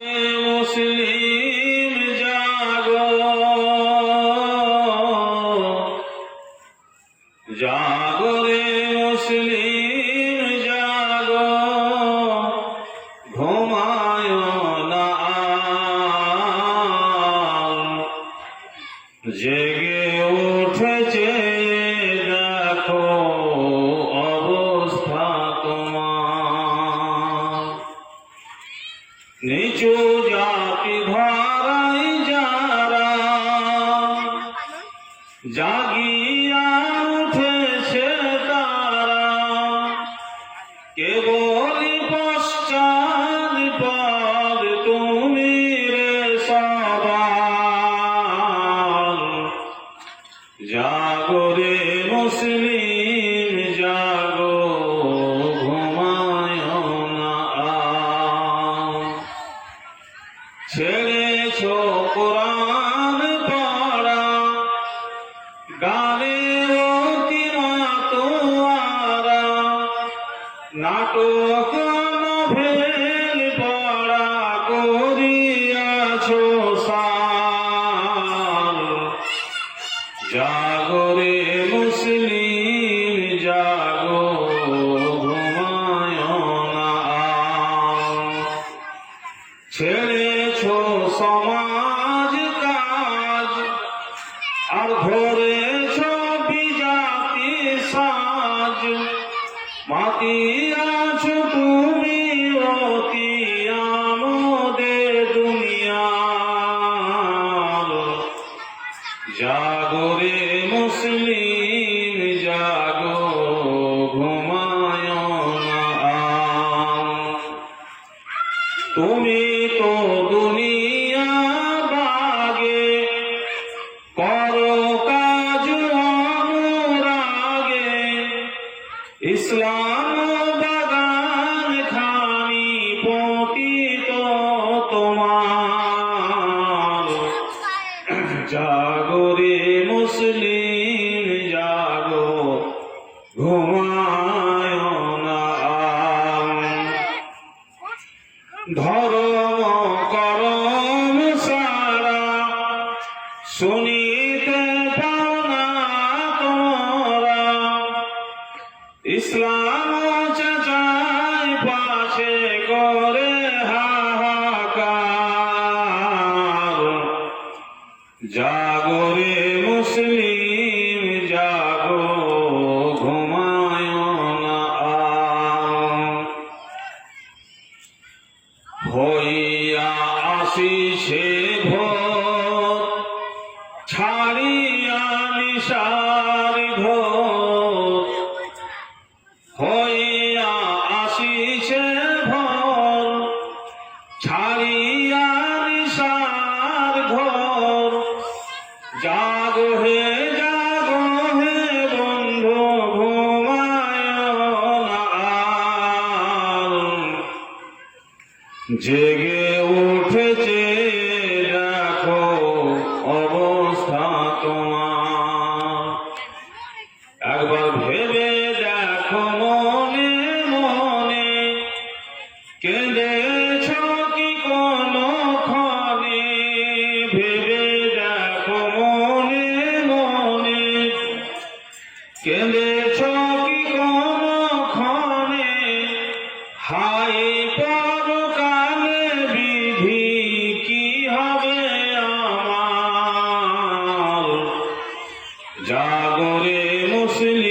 মুসলিম জাগো, জাগো রে মুসলিম জাগো, ঘুমায় না জেগে উঠেছে দেখো অবস্থা তোমার। নিচু জাতি ধরাই যারা জাগিয়া উঠেছে তারা, কেবলই পশ্চাৎ পদ তুমি রে সবার। জাগো রে মুসলিম জাগো, ঘুমায় না ছেড়েছ কোরআন পড়া, গানে অতি মাতোয়ারা, নাটক নভেল পড়া করিয়াছ সার। জাগো রে মুসলিম জাগো, ঘুমায় না ছেড়েছ সমাজ কাজ, আর ধরেছ বিজাতি সাজ। মাতিয়াছ তুমি অতি আমোদে দুনিয়ার। জাগো রে মুসলিম জাগো, ঘুমায় না তুমি তো দুনিয়া বাগে, করো কাজ অনুরাগে। ইসলাম বাগান খানি পতিত তোমার। জাগো রে মুসলিম জাগো, ঘুমায় না ধর্ম করম সারা, শুনিতে পাও না তোমরা। ইসলাম চাচাই পাশে করে হাহাকার। জাগো রে মুসলিম জাগো, ঘুমায় না হইয়া আসিছে ভোর, ছাড়িয়া নিশার ঘোর। হইয়া আসিছে ভোর, ছাড়িয়া নিশার ঘোর। জাগো হে বন্ধু, ঘুমায় না জেগে উঠেছে দেখো অবস্থা তোমার। একবার ভেবে দেখো মনে মনে, কেঁদেছ কি কোনো ক্ষণে। ভেবে দেখো মনে মনে, কেঁদেছ কি কোনো ক্ষণে। হাই পরকালে বিধি কি হবে আমার। জাগো রে মুসলিম